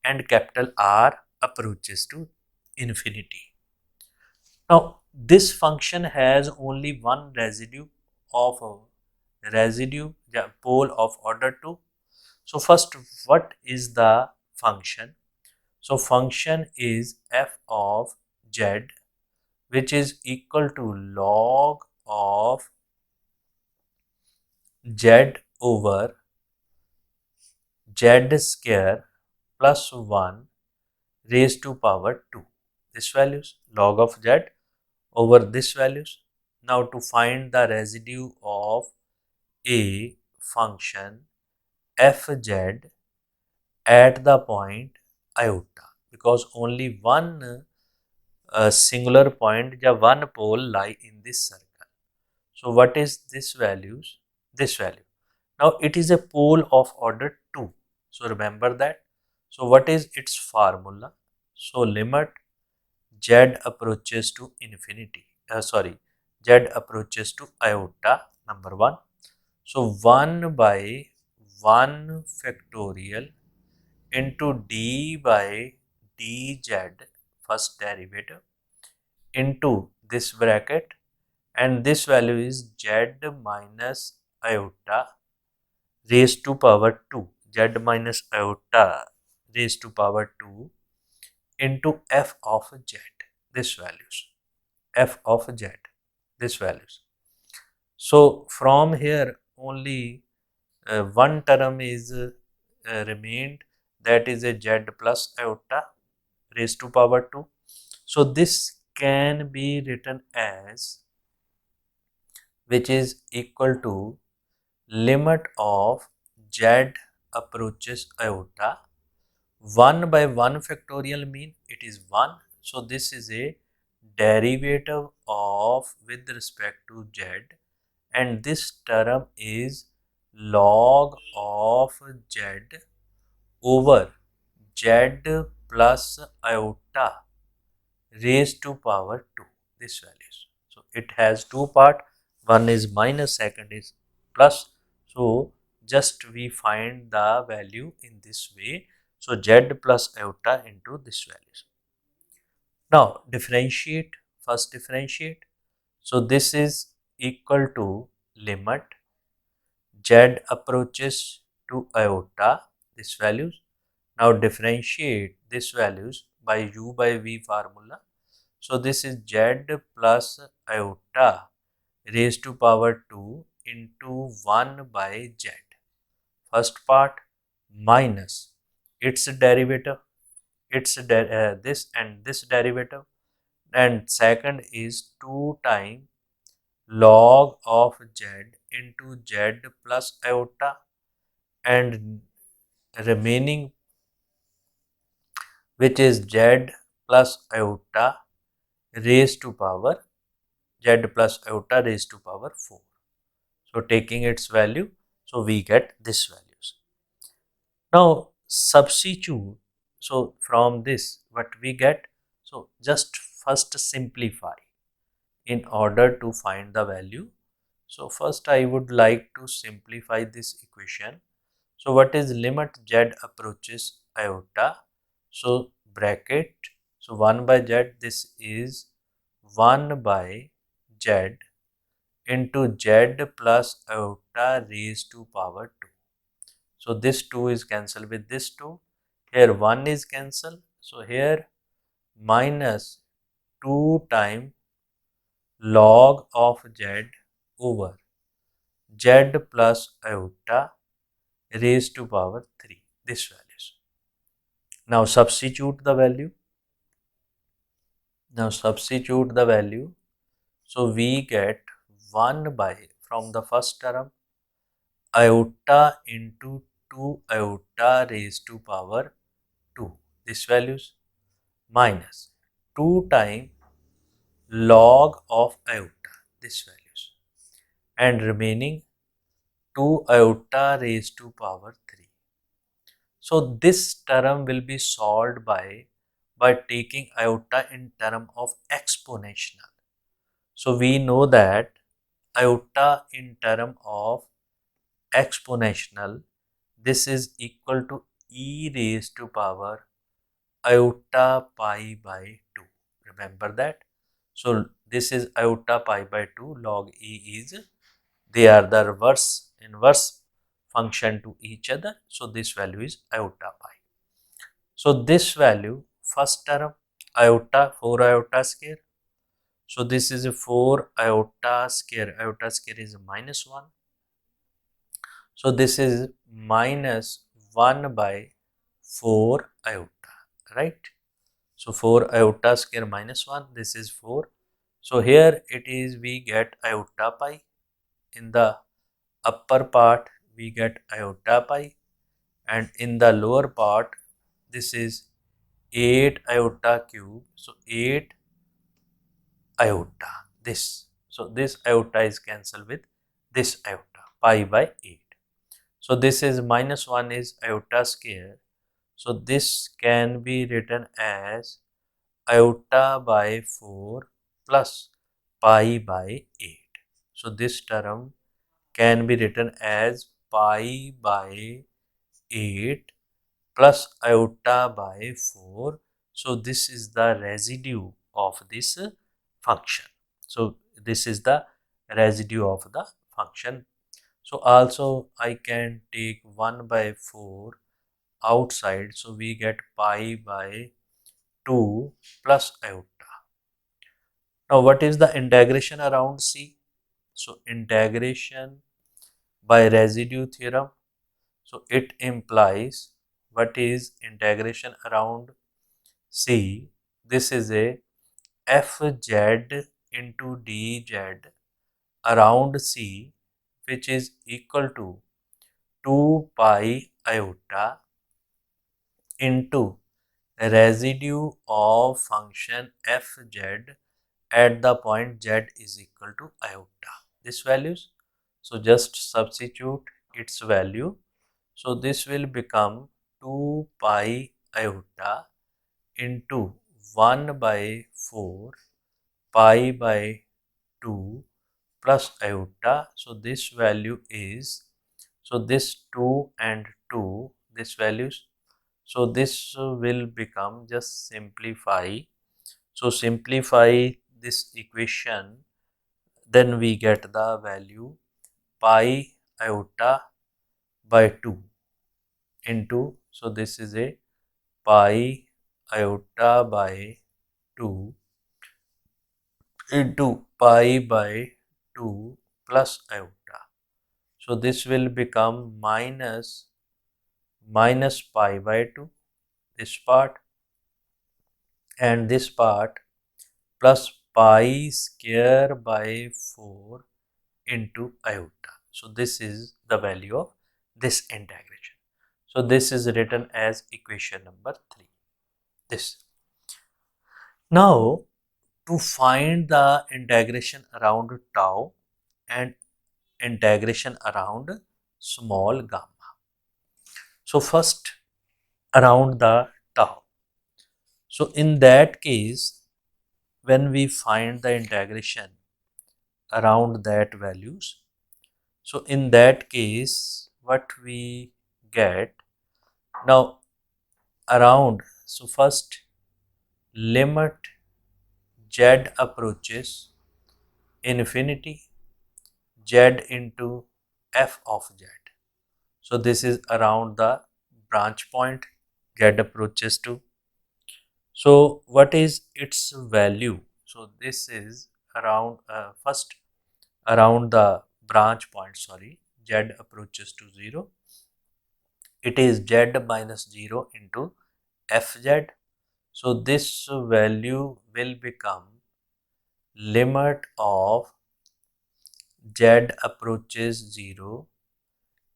and capital R approaches to infinity. Now this function has only one residue of a residue, the pole of order 2. So first, what is the function? So function is f of z, which is equal to log of z over z square plus 1 raised to power 2. This values log of z over this values. Now to find the residue of a function fz at the point iota, because only one singular point, या one pole lie in this circle. So what is this values? This value. Now it is a pole of order 2. So remember that. So what is its formula? So limit z approaches to infinity. Z approaches to iota, number 1. So 1 by 1 factorial into d by dz, first derivative, into this bracket, and this value is z minus iota raised to power 2, z minus iota raised to power 2 into f of z, this values, f of z, this values. So from here only one term is remained, that is a z plus iota raised to power 2. So this can be written as, which is equal to limit of z approaches iota, 1 by 1 factorial mean it is 1. So this is a derivative of with respect to z, and this term is log of z over z plus iota raised to power 2. this values. So it has two part, one is minus, second is plus. So just we find the value in this way. So z plus iota into this values. Now differentiate, first differentiate. So this is equal to limit z approaches to iota, this values. Now differentiate this values by u by v formula. So this is z plus iota raised to power 2 into 1 by z. First part minus its derivative, this and this derivative, and second is 2 times log of z into z plus iota, and remaining, which is z plus iota raised to power raised to power 4. So taking its value, so we get this values. Now substitute, so from this what we get, so just first simplify in order to find the value. So first I would like to simplify this equation. So what is limit z approaches iota? So bracket, so 1 by z, this is 1 by z into z plus iota raised to power 2. So this 2 is cancelled with this 2. Here 1 is cancelled. So here minus 2 times log of z over z plus iota raised to power 3. This values. Now substitute the value. So we get 1 by, from the first term, iota into 2 iota raised to power 2. This values minus 2 times log of iota. This values, and remaining 2 iota raised to power 3. So this term will be solved by taking iota in term of exponential. So we know that iota in term of exponential, this is equal to e raised to power iota pi by 2. Remember that. So this is iota pi by 2, log e is, they are the inverse function to each other. So this value is iota pi. So this value, first term iota, 4 iota square. So this is a 4 iota square. Iota square is minus 1. So this is minus 1 by 4 iota, right? So 4 iota square minus 1, this is 4. So here it is, we get iota pi. In the upper part we get iota pi, and in the lower part this is 8 iota cube. So 8 iota, this. So this iota is cancelled with this iota, pi by 8. So this is minus 1 is iota square. So this can be written as iota by 4 plus pi by 8. So this term can be written as pi by 8 plus iota by 4. So this is the residue of this function. So this is the residue of the function. So also I can take 1 by 4 outside. So we get pi by 2 plus iota. Now what is the integration around C? So integration by residue theorem. So it implies, what is integration around C? This is a fz into dz around C, which is equal to 2 pi iota into residue of function fz at the point z is equal to iota. This values. So just substitute its value. So this will become 2 pi iota into 1 by 4 pi by 2 plus iota. So this value is, so this 2 and 2, this values, so this will become, just simplify. So simplify this equation, then we get the value pi iota by 2 into, so this is a pi iota by 2 into pi by 2 plus iota. So this will become minus pi by 2, this part, and this part, plus pi square by 4 into iota. So this is the value of this integration. So this is written as equation number 3. This. Now to find the integration around tau and integration around small gamma. So first around the tau. So in that case, when we find the integration around that values, so in that case what we get now around, so first limit z approaches infinity, z into f of z. So this is around the branch point z approaches to. So what is its value? So this is around first around the branch point, sorry, z approaches to 0. It is z minus 0 into fz. So this value will become limit of z approaches 0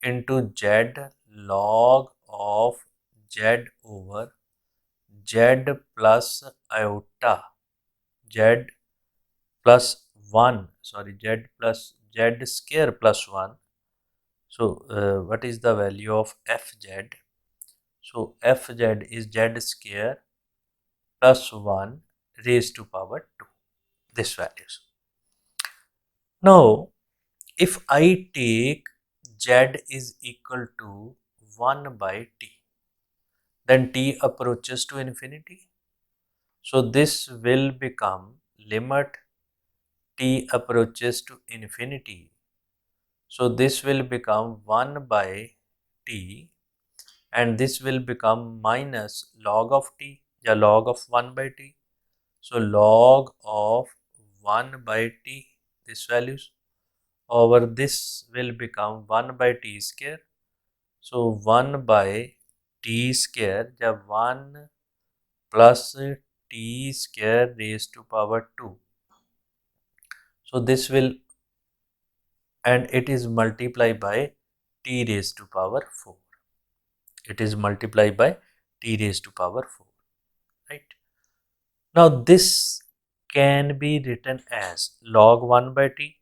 into z log of z over z plus iota z plus 1, sorry, z plus z square plus 1. So what is the value of fz? So fz is z square plus 1 raised to power 2, this values. Now if I take z is equal to 1 by t, then t approaches to infinity. So this will become limit t approaches to infinity. So this will become 1 by t, and this will become minus log of t, yeah, log of 1 by t. So log of 1 by t, this values, over this will become 1 by t square. So 1 by t square, yeah, 1 plus t square raised to power 2. So this will, and it is multiplied by t raised to power 4. It is multiplied by t raised to power 4, right? Now this can be written as log 1 by t.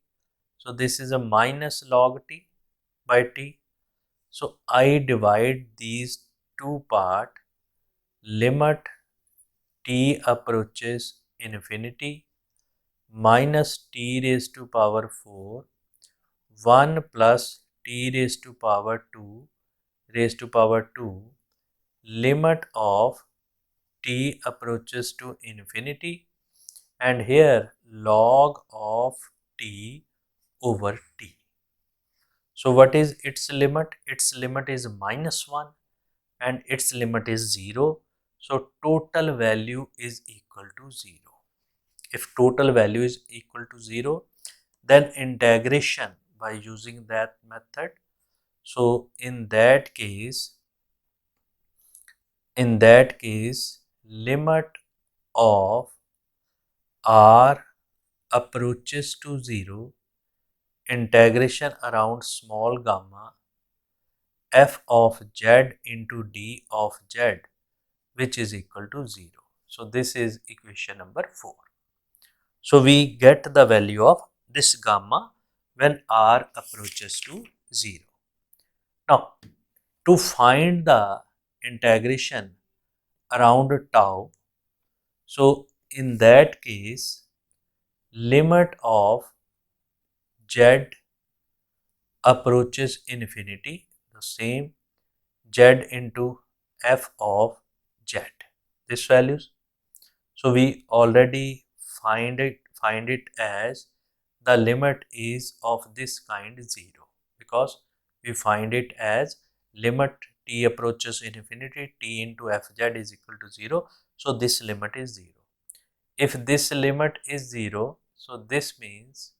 So this is a minus log t by t. So I divide these two part, limit t approaches infinity minus t raised to power 4, 1 plus t raised to power 2 raised to power 2, limit of t approaches to infinity, and here log of t over t. So what is its limit? Its limit is minus 1 and its limit is 0. So total value is equal to 0. If total value is equal to 0, then integration by using that method. So in that case, limit of r approaches to 0, integration around small gamma f of z into d of z, which is equal to 0. So this is equation number 4. So we get the value of this gamma when r approaches to 0. Now to find the integration around tau, so in that case limit of z approaches infinity, the same z into f of z, this values. So we already find it as the limit is of this kind 0, because we find it as limit t approaches infinity, t into fz is equal to 0. So this limit is 0. If this limit is 0, so this means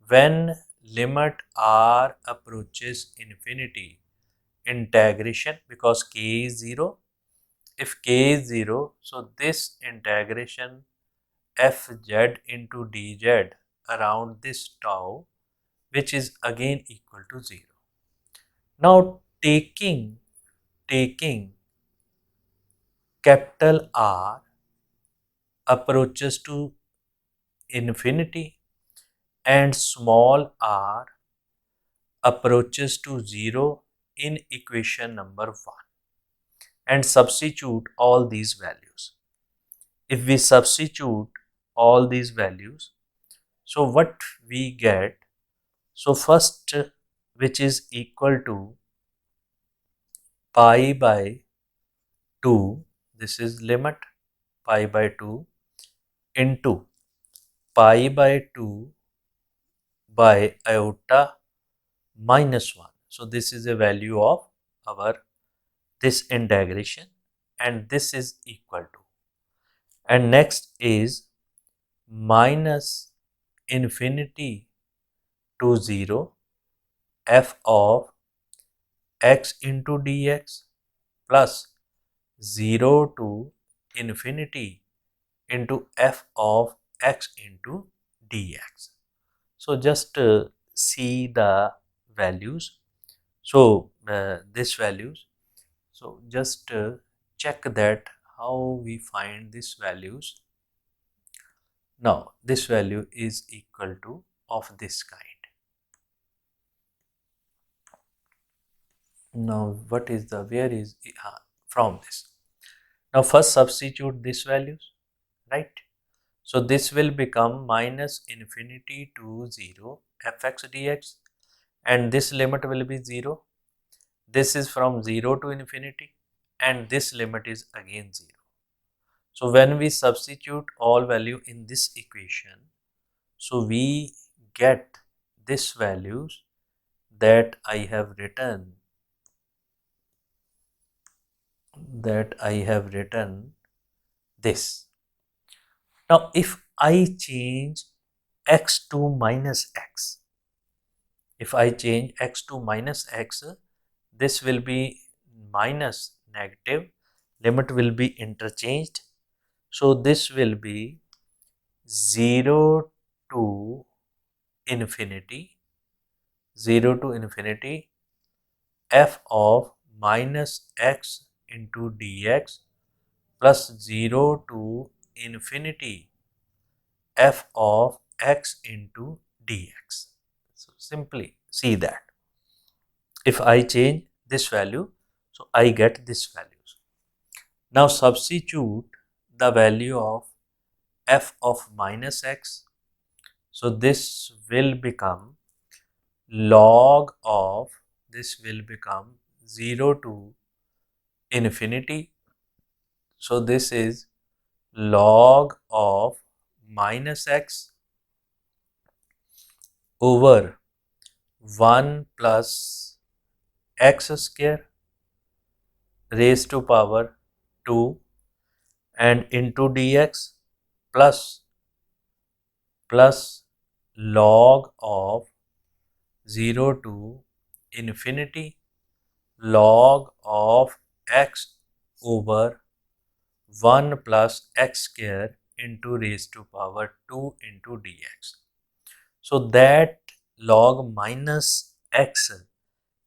when limit r approaches infinity, integration, because k is 0, if k is 0, so this integration fz into dz around this tau, which is again equal to 0. Now taking capital R approaches to infinity and small r approaches to 0 in equation number 1, and substitute all these values. If we substitute all these values, so what we get, so first, which is equal to pi by 2, this is limit pi by 2 into pi by 2 by iota minus 1. So this is a value of our this integration, and this is equal to, and next is minus infinity to 0 f of x into dx plus 0 to infinity into f of x into dx. So just see the values. So this values. So just check that how we find these values. Now this value is equal to of this kind. Now what is the, where is from this? Now first substitute these values, right? So this will become minus infinity to 0 fx dx, and this limit will be 0. This is from 0 to infinity, and this limit is again 0. So when we substitute all value in this equation, so we get this values that I have written, this. Now if I change x to minus x, if I change x to minus x, this will be minus negative, limit will be interchanged. So this will be 0 to infinity, 0 to infinity f of minus x into dx plus 0 to infinity f of x into dx. So simply see that if I change this value, so I get this values. Now substitute the value of f of minus x. So this will become log of, this will become 0 to infinity. So this is log of minus x over 1 plus x square raised to power 2 and into dx plus log of 0 to infinity log of x over 1 plus x square into raised to power 2 into dx. So that log minus x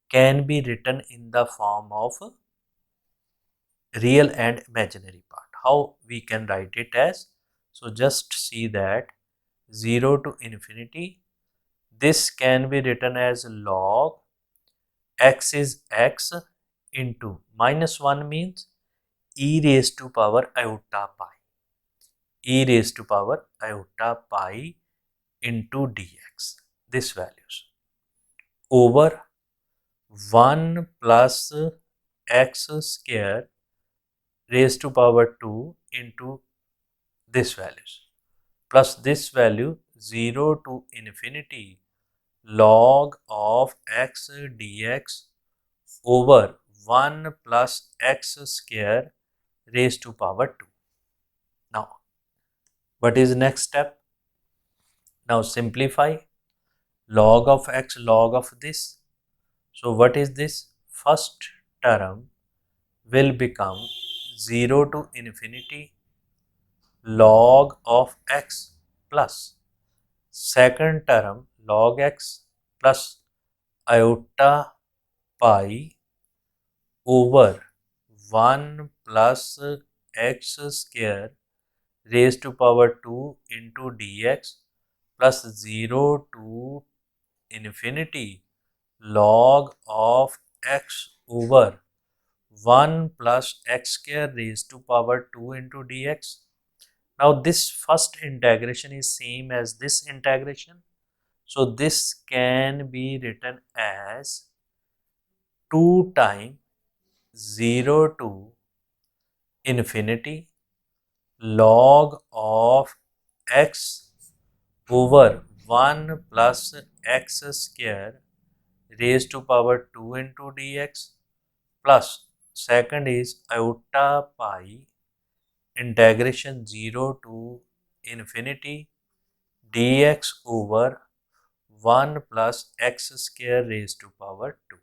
can be written in the form of real and imaginary part. How we can write it as? So just see that 0 to infinity, this can be written as log x is x into minus 1 means e raised to power iota pi, e raised to power iota pi into dx, this values, over 1 plus x square raised to power 2 into this values, plus this value 0 to infinity log of x dx over 1 plus x square raised to power 2. Now, what is next step? Now simplify log of x log of this. So what is this? First term will become 0 to infinity log of x plus second term log x plus iota pi over 1 plus x square raised to power 2 into dx plus 0 to infinity log of x over 1 plus x square raised to power 2 into dx. Now this first integration is same as this integration. So this can be written as 2 times 0 to infinity log of x over 1 plus x square raised to power 2 into dx plus second is iota pi integration 0 to infinity dx over 1 plus x square raised to power 2.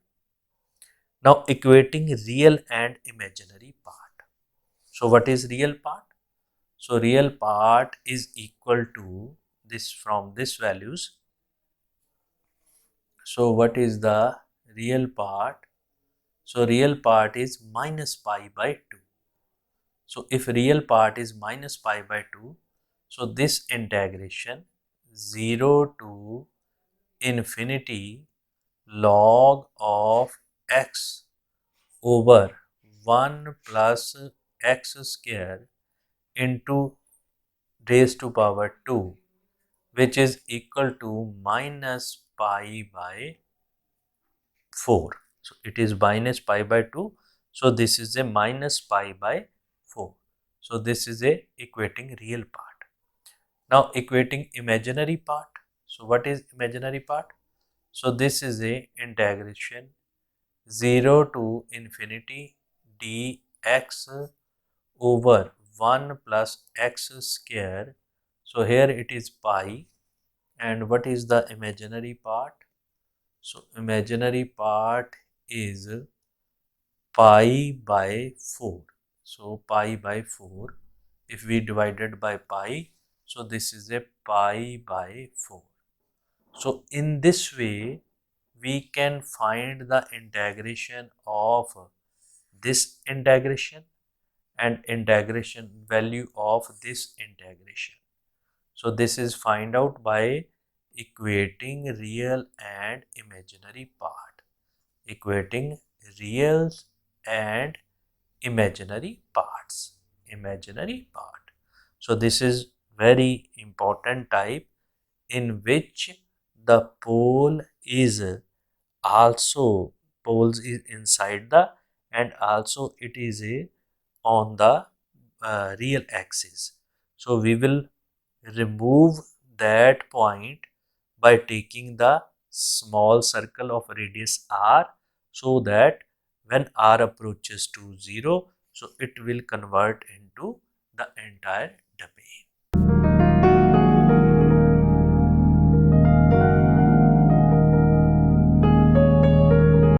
Now equating real and imaginary part. So what is real part? So real part is equal to this from this values. So what is the real part? So real part is minus pi by 2. So if real part is minus pi by 2, so this integration 0 to infinity log of x over 1 plus x square into raised to power 2, which is equal to minus pi by 4. So it is minus pi by 2. So this is a minus pi by 4. So this is a equating real part. Now equating imaginary part. So what is imaginary part? So this is a integration 0 to infinity dx over 1 plus x square. So here it is pi, and what is the imaginary part? So imaginary part is pi by 4. So pi by 4, if we divided by pi, so this is a pi by 4. So in this way we can find the integration of this integration and integration value of this integration. So this is find out by equating real and imaginary part. Equating real and imaginary parts. Imaginary part. So this is very important type in which the pole is also poles is inside the, and also it is a on the real axis. So we will remove that point by taking the small circle of radius r, so that when r approaches to 0, so it will convert into the entire domain.